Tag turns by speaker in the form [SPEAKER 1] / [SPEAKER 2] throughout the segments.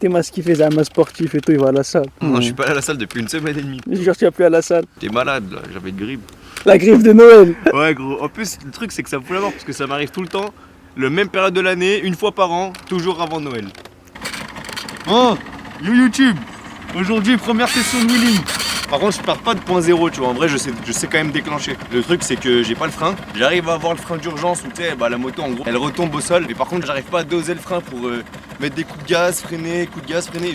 [SPEAKER 1] T'es masque qui fait un sportif et tout, il va à la salle.
[SPEAKER 2] Non, je suis pas allé à la salle depuis une semaine et demie.
[SPEAKER 1] Genre, tu vas plus à la salle.
[SPEAKER 2] T'es malade là, j'avais une grippe.
[SPEAKER 1] La griffe de Noël.
[SPEAKER 2] Ouais gros, en plus le truc c'est que ça me fout la mort parce que ça m'arrive tout le temps, le même période de l'année, une fois par an, toujours avant Noël. Oh, yo YouTube, aujourd'hui première session de wheeling. Par contre je pars pas de point zéro, tu vois, en vrai je sais quand même déclencher. Le truc c'est que j'ai pas le frein, j'arrive à avoir le frein d'urgence où tu sais, la moto en gros elle retombe au sol, mais par contre j'arrive pas à doser le frein pour mettre des coups de gaz, freiner,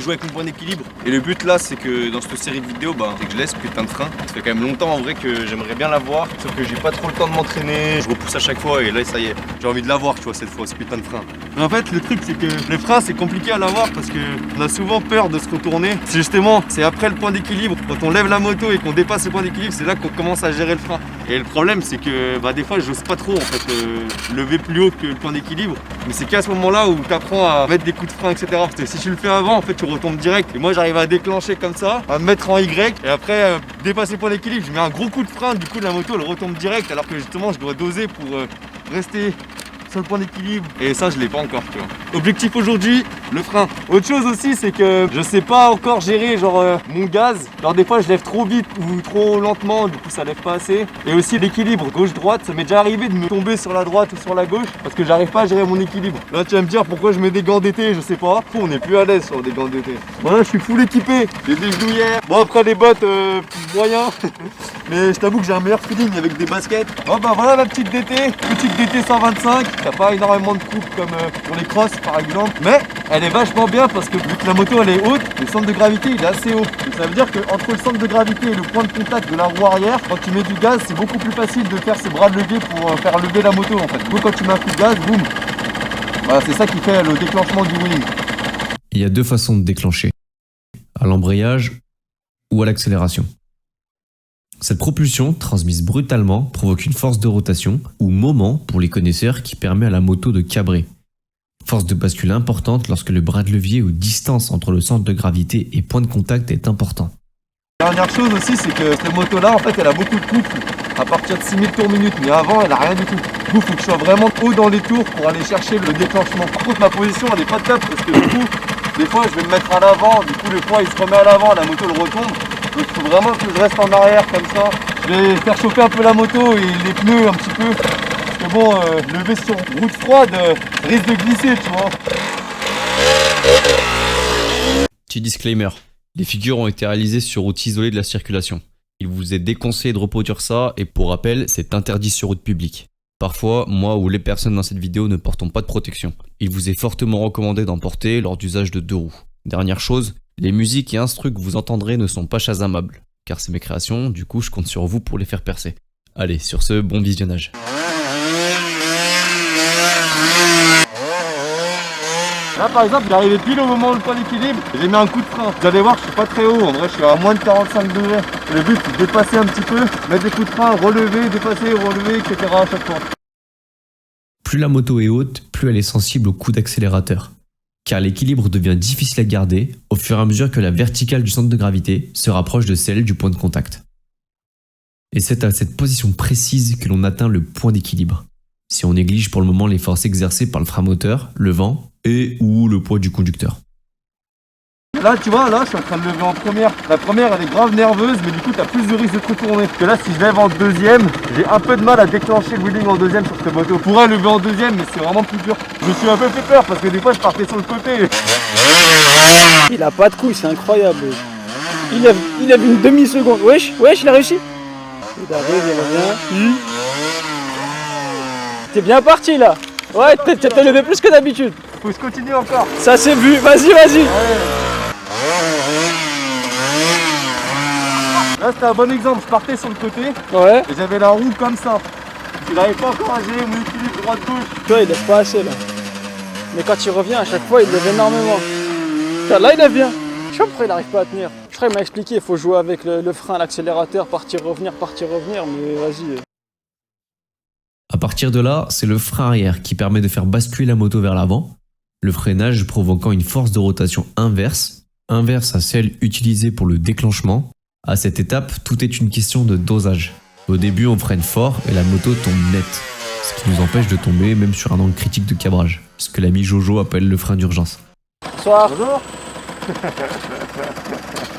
[SPEAKER 2] jouer avec mon point d'équilibre. Et le but là c'est que dans cette série de vidéos, c'est que je laisse putain de frein. Ça fait quand même longtemps en vrai que j'aimerais bien l'avoir, sauf que j'ai pas trop le temps de m'entraîner, je repousse à chaque fois et là ça y est, j'ai envie de l'avoir tu vois cette fois, ce putain de frein. Mais en fait le truc c'est que le frein c'est compliqué à l'avoir parce que on a souvent peur de se retourner. C'est après le point d'équilibre, quand on lève la moto et qu'on dépasse le point d'équilibre, c'est là qu'on commence à gérer le frein. Et le problème c'est que des fois j'ose pas trop en fait lever plus haut que le point d'équilibre. Mais c'est qu'à ce moment-là où tu apprends à mettre des coups de frein, etc. Parce que si tu le fais avant, en fait tu retombes direct. Et moi j'arrive à déclencher comme ça, à me mettre en Y et après dépasser le point d'équilibre, je mets un gros coup de frein, du coup la moto elle retombe direct alors que justement je dois doser pour rester sur le point d'équilibre. Et ça je l'ai pas encore tu vois. Objectif aujourd'hui, le frein. Autre chose aussi c'est que je sais pas encore gérer mon gaz. Genre des fois je lève trop vite ou trop lentement, du coup ça lève pas assez. Et aussi l'équilibre gauche-droite, ça m'est déjà arrivé de me tomber sur la droite ou sur la gauche parce que j'arrive pas à gérer mon équilibre. Là tu vas me dire pourquoi je mets des gants d'été, je sais pas. On est plus à l'aise sur des gants d'été. Voilà, je suis full équipé, j'ai des genouillères. Bon après les bottes moyens. Mais je t'avoue que j'ai un meilleur feeling avec des baskets. Oh voilà ma petite DT 125. T'as pas énormément de coupe comme pour les crosses par exemple. Mais elle est vachement bien parce que vu que la moto elle est haute, le centre de gravité il est assez haut. Donc ça veut dire que entre le centre de gravité et le point de contact de la roue arrière, quand tu mets du gaz, c'est beaucoup plus facile de faire ces bras de levier pour faire lever la moto en fait. Du coup quand tu mets un coup de gaz, boum. Voilà, c'est ça qui fait le déclenchement du wheeling.
[SPEAKER 3] Il y a deux façons de déclencher, à l'embrayage ou à l'accélération. Cette propulsion, transmise brutalement, provoque une force de rotation, ou moment pour les connaisseurs, qui permet à la moto de cabrer. Force de bascule importante lorsque le bras de levier ou distance entre le centre de gravité et point de contact est important.
[SPEAKER 2] Dernière chose aussi, c'est que cette moto-là, en fait, elle a beaucoup de coups à partir de 6000 tours minute, mais avant, elle a rien du tout. Du coup, il faut que je sois vraiment haut dans les tours pour aller chercher le déclenchement. Par contre, ma position, elle est pas top parce que du coup, des fois, je vais me mettre à l'avant, du coup, le poids, il se remet à l'avant, la moto, le retombe. Donc, il faut vraiment que je reste en arrière comme ça. Je vais faire chauffer un peu la moto et les pneus un petit peu. Parce que bon, lever sur route froide risque de glisser, tu vois.
[SPEAKER 3] Petit disclaimer, les figures ont été réalisées sur route isolée de la circulation. Il vous est déconseillé de reproduire ça et pour rappel, c'est interdit sur route publique. Parfois, moi ou les personnes dans cette vidéo ne portons pas de protection. Il vous est fortement recommandé d'en porter lors d'usage de deux roues. Dernière chose, les musiques et instrus que vous entendrez ne sont pas shazamables, car c'est mes créations, du coup je compte sur vous pour les faire percer. Allez, sur ce, bon visionnage.
[SPEAKER 2] Là par exemple, j'arrivais pile au moment où le point d'équilibre, j'ai mis un coup de frein. Vous allez voir, je suis pas très haut, en vrai je suis à moins de 45 degrés. Le but c'est de dépasser un petit peu, mettre des coups de frein, relever, dépasser, relever, etc. à chaque fois.
[SPEAKER 3] Plus la moto est haute, plus elle est sensible au coup d'accélérateur. Car l'équilibre devient difficile à garder au fur et à mesure que la verticale du centre de gravité se rapproche de celle du point de contact. Et c'est à cette position précise que l'on atteint le point d'équilibre. Si on néglige pour le moment les forces exercées par le frein moteur, le vent et ou le poids du conducteur.
[SPEAKER 2] Là tu vois, là je suis en train de lever en première. La première elle est grave nerveuse mais du coup t'as plus de risque de te retourner. Parce que là si je lève en deuxième, j'ai un peu de mal à déclencher le wheeling en deuxième sur cette moto. Je pourrais lever en deuxième mais c'est vraiment plus dur. Je me suis un peu fait peur parce que des fois je partais sur le côté.
[SPEAKER 1] Il a pas de couilles, c'est incroyable. Il lève une demi-seconde. Wesh, il a réussi. Il arrive, il revient. T'es bien parti là. Ouais, t'as levé plus que d'habitude.
[SPEAKER 2] Faut que je continue encore.
[SPEAKER 1] Ça c'est vu, vas-y.
[SPEAKER 2] Ouais. Là c'était un bon exemple, je partais sur le côté
[SPEAKER 1] Ouais.
[SPEAKER 2] et j'avais la roue comme ça. Je n'arrive pas encore à gérer mon équilibre droite-gauche.
[SPEAKER 1] Tu vois, il lève pas assez là. Mais quand il revient, à chaque fois, il lève énormément. Putain, là, il lève bien. Je sais pas pourquoi il n'arrive pas à tenir. Je crois qu'il m'a expliqué, il faut jouer avec le frein, l'accélérateur, partir, revenir, mais vas-y.
[SPEAKER 3] À partir de là, c'est le frein arrière qui permet de faire basculer la moto vers l'avant, le freinage provoquant une force de rotation inverse à celle utilisée pour le déclenchement. À cette étape, tout est une question de dosage. Au début, on freine fort et la moto tombe net, ce qui nous empêche de tomber même sur un angle critique de cabrage, ce que l'ami Jojo appelle le frein d'urgence.
[SPEAKER 1] Bonsoir.
[SPEAKER 2] Bonjour.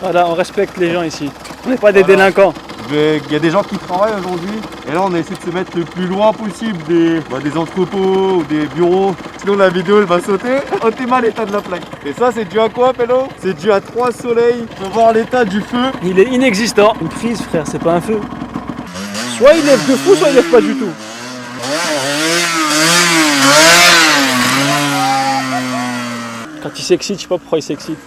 [SPEAKER 1] Voilà, on respecte les gens ici. On n'est pas des délinquants.
[SPEAKER 2] Il y a des gens qui travaillent aujourd'hui. Et là, on a essayé de se mettre le plus loin possible des entrepôts ou des bureaux. Sinon, la vidéo, elle va sauter. Oh, t'es mal l'état de la plaque. Et ça, c'est dû à quoi, Pélo? C'est dû à 3 soleils. On peut voir l'état du feu.
[SPEAKER 1] Il est inexistant. Une prise, frère, c'est pas un feu. Soit il lève de fou, soit il lève pas du tout. Quand il s'excite, je sais pas pourquoi il s'excite.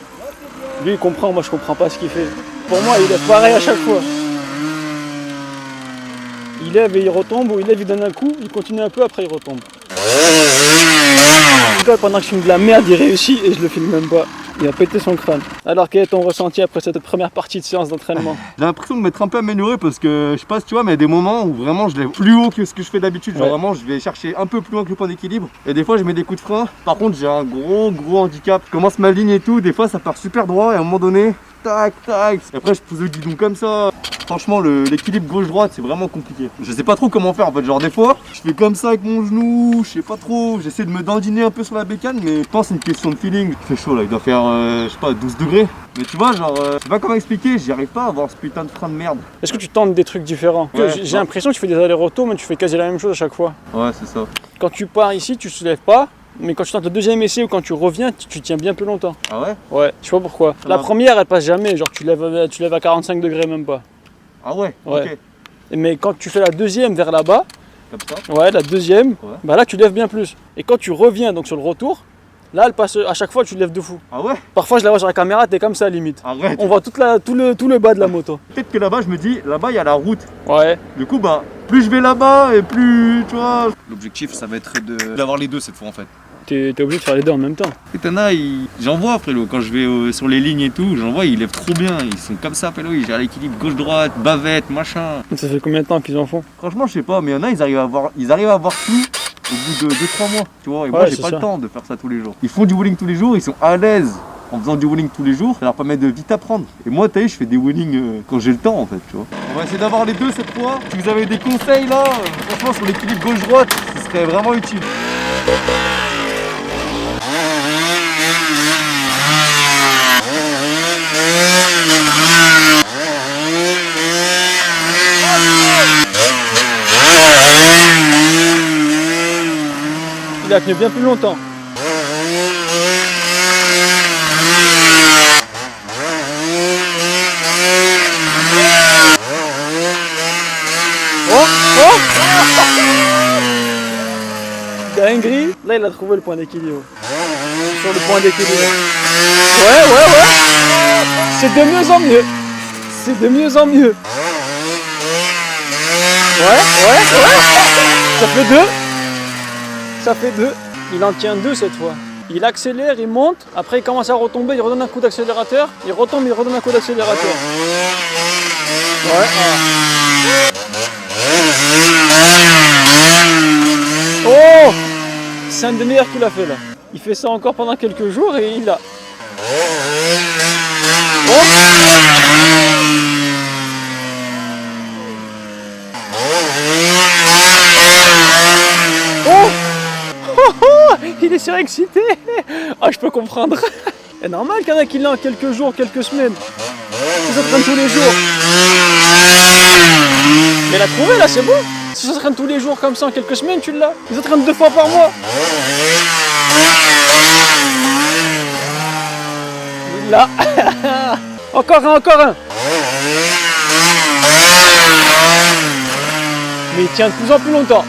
[SPEAKER 1] Lui, il comprend, moi je comprends pas ce qu'il fait. Pour moi, il lève pareil à chaque fois. Il lève et il retombe, ou il lève, il donne un coup, il continue un peu, après il retombe. Le gars, pendant que je filme de la merde, il réussit et je le filme même pas. Il a pété son crâne. Alors quel est ton ressenti après cette première partie de séance d'entraînement?
[SPEAKER 2] J'ai l'impression de m'être un peu amélioré parce que je sais pas si tu vois, mais il y a des moments où vraiment je lève plus haut que ce que je fais d'habitude. Genre vraiment, je vais chercher un peu plus loin que le point d'équilibre. Et des fois, je mets des coups de frein. Par contre, j'ai un gros handicap. Je commence ma ligne et tout. Des fois, ça part super droit et à un moment donné, tac, tac. Et après, je pose le guidon comme ça. Franchement, l'équilibre gauche-droite, c'est vraiment compliqué. Je sais pas trop comment faire en fait. Genre, des fois, je fais comme ça avec mon genou. Je sais pas trop. J'essaie de me dandiner un peu sur la bécane, mais je pense que c'est une question de feeling. Il fait chaud là. Il doit faire, je sais pas, 12 degrés. Mais tu vois, genre, je sais pas comment expliquer. J'y arrive pas à avoir ce putain de frein de merde.
[SPEAKER 1] Est-ce que tu tentes des trucs différents?
[SPEAKER 2] Ouais,
[SPEAKER 1] J'ai l'impression que tu fais des allers-retours, mais tu fais quasi la même chose à chaque fois.
[SPEAKER 2] Ouais, c'est ça.
[SPEAKER 1] Quand tu pars ici, tu soulèves pas. Mais quand tu tentes le deuxième essai ou quand tu reviens, tu tiens bien plus longtemps.
[SPEAKER 2] Ah ouais?
[SPEAKER 1] Ouais, je sais pas pourquoi.
[SPEAKER 2] Ça
[SPEAKER 1] La
[SPEAKER 2] va.
[SPEAKER 1] première, elle passe jamais. Genre, tu lèves à 45 degrés, même pas.
[SPEAKER 2] Ah ouais?
[SPEAKER 1] Ouais.
[SPEAKER 2] Ok.
[SPEAKER 1] Mais quand tu fais la deuxième vers là-bas,
[SPEAKER 2] Comme ça?
[SPEAKER 1] ouais, la deuxième,
[SPEAKER 2] Ouais.
[SPEAKER 1] bah là, tu lèves bien plus. Et quand tu reviens, donc sur le retour, là, elle passe, à chaque fois, tu lèves de fou.
[SPEAKER 2] Ah ouais?
[SPEAKER 1] Parfois, je la vois sur la caméra, t'es comme ça, limite.
[SPEAKER 2] Arrête.
[SPEAKER 1] On voit tout le bas de la moto.
[SPEAKER 2] Peut-être que là-bas, je me dis, là-bas, il y a la route.
[SPEAKER 1] Ouais.
[SPEAKER 2] Du coup, bah, plus je vais là-bas et plus, tu vois. L'objectif, ça va être d'avoir les deux cette fois en fait.
[SPEAKER 1] T'es obligé de faire les deux en même temps.
[SPEAKER 2] Et t'en as, j'en vois, frérot, quand je vais sur les lignes et tout, j'en vois, ils lèvent trop bien. Ils sont comme ça, frérot, ils gèrent l'équilibre gauche-droite, bavette, machin.
[SPEAKER 1] Ça fait combien de temps qu'ils en font?
[SPEAKER 2] Franchement, je sais pas, mais il y en a, ils arrivent à avoir tout au bout de 2-3 mois, tu vois. Et moi,
[SPEAKER 1] Ouais,
[SPEAKER 2] j'ai
[SPEAKER 1] c'est
[SPEAKER 2] pas
[SPEAKER 1] ça.
[SPEAKER 2] le temps de faire ça tous les jours. Ils font du wheeling tous les jours, ils sont à l'aise. En faisant du wheeling tous les jours, ça leur permet de vite apprendre. Et moi, t'as vu, je fais des wheeling quand j'ai le temps en fait, tu vois. On va essayer d'avoir les deux cette fois. Si vous avez des conseils là, franchement sur l'équilibre gauche-droite, ce serait vraiment utile.
[SPEAKER 1] Il a tenu bien plus longtemps. Oh, oh. Dinguerie. Là, il a trouvé le point d'équilibre. Sur le point d'équilibre. Ouais. C'est de mieux en mieux. C'est de mieux en mieux. Ouais. Ça fait deux. Ça fait deux. Il en tient deux cette fois. Il accélère, il monte, après il commence à retomber, il redonne un coup d'accélérateur, il retombe, il redonne un coup d'accélérateur. Ouais. Oh! C'est un des meilleurs qu'il a fait là. Il fait ça encore pendant quelques jours et il a. Oh! Oh! Il est surexcité. Ah, je peux comprendre. C'est normal qu'il y en a qui l'ont quelques jours, quelques semaines. Ils s'entraînent tous les jours. Mais il a trouvé là, c'est bon. Si ils s'entraînent tous les jours comme ça en quelques semaines, tu l'as. Ils s'entraînent 2 fois par mois. Là. Encore un. Mais il tient de plus en plus longtemps.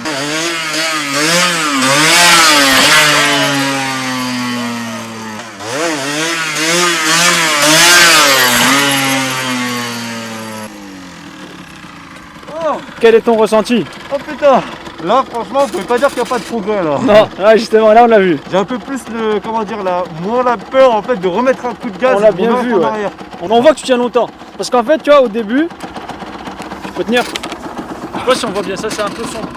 [SPEAKER 1] Quel est ton ressenti?
[SPEAKER 2] Oh putain! Là, franchement, vous pouvez pas dire qu'il n'y a pas de progrès là.
[SPEAKER 1] Non, ouais, justement, là on l'a vu.
[SPEAKER 2] J'ai un peu plus moins la peur en fait de remettre un coup de gaz.
[SPEAKER 1] On l'a
[SPEAKER 2] et de
[SPEAKER 1] bien
[SPEAKER 2] remettre
[SPEAKER 1] vu,
[SPEAKER 2] en
[SPEAKER 1] ouais.
[SPEAKER 2] arrière.
[SPEAKER 1] On voit que tu tiens longtemps. Parce qu'en fait, tu vois, au début, faut tenir. Je sais pas si on voit bien, ça c'est un peu sombre.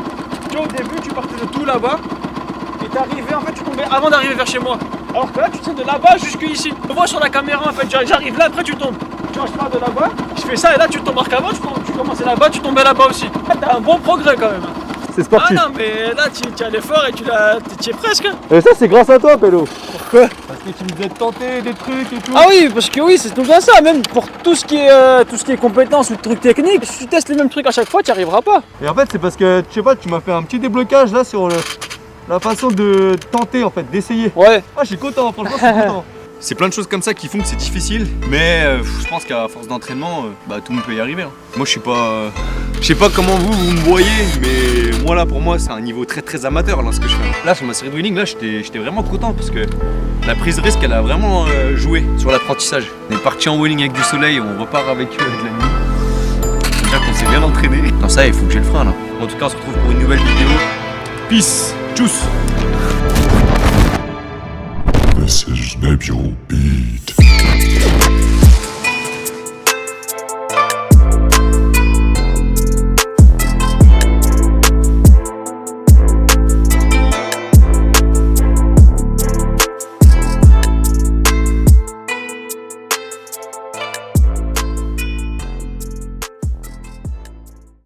[SPEAKER 1] Tu vois, au début, tu partais de tout là-bas et t'arrivais, en fait, tu tombais avant d'arriver vers chez moi. Alors que là, tu tiens de là-bas jusqu'ici. On voit sur la caméra, en fait, j'arrive là, après tu tombes. Tu vois, je pars de là-bas, je fais ça et là, tu tombes. Alors qu'avant, tu commençais là-bas, tu tombais là-bas aussi. Ah, t'as un bon progrès quand même.
[SPEAKER 2] c'est
[SPEAKER 1] Ah
[SPEAKER 2] sportif.
[SPEAKER 1] non, mais là, tu as l'effort et tu y es presque. Hein.
[SPEAKER 2] Et ça, c'est grâce à toi, Pélo.
[SPEAKER 1] Pourquoi?
[SPEAKER 2] Parce que tu nous as tenté des trucs et tout.
[SPEAKER 1] Ah oui, parce que oui, c'est tout le temps ça. Même pour tout ce qui est compétences ou trucs techniques, si tu testes les mêmes trucs à chaque fois, tu n'y arriveras pas.
[SPEAKER 2] Et en fait, c'est parce que, je sais pas, tu m'as fait un petit déblocage là sur la façon de tenter, en fait, d'essayer.
[SPEAKER 1] Ouais.
[SPEAKER 2] Ah, je suis content, franchement, je suis content. C'est plein de choses comme ça qui font que c'est difficile, mais je pense qu'à force d'entraînement, tout le monde peut y arriver. Hein. Moi, je sais pas comment vous me voyez, mais moi là, pour moi, c'est un niveau très très amateur là ce que je fais. Là, sur ma série de wheeling, là, j'étais vraiment content parce que la prise de risque, elle a vraiment joué sur l'apprentissage. On est parti en wheeling avec du soleil, on repart avec eux avec la nuit. C'est-à-dire qu'on s'est bien entraîné. Non, ça, il faut que j'ai le frein là. En tout cas, on se retrouve pour une nouvelle vidéo. Peace, tchuss.
[SPEAKER 4] This is Nebule Beat.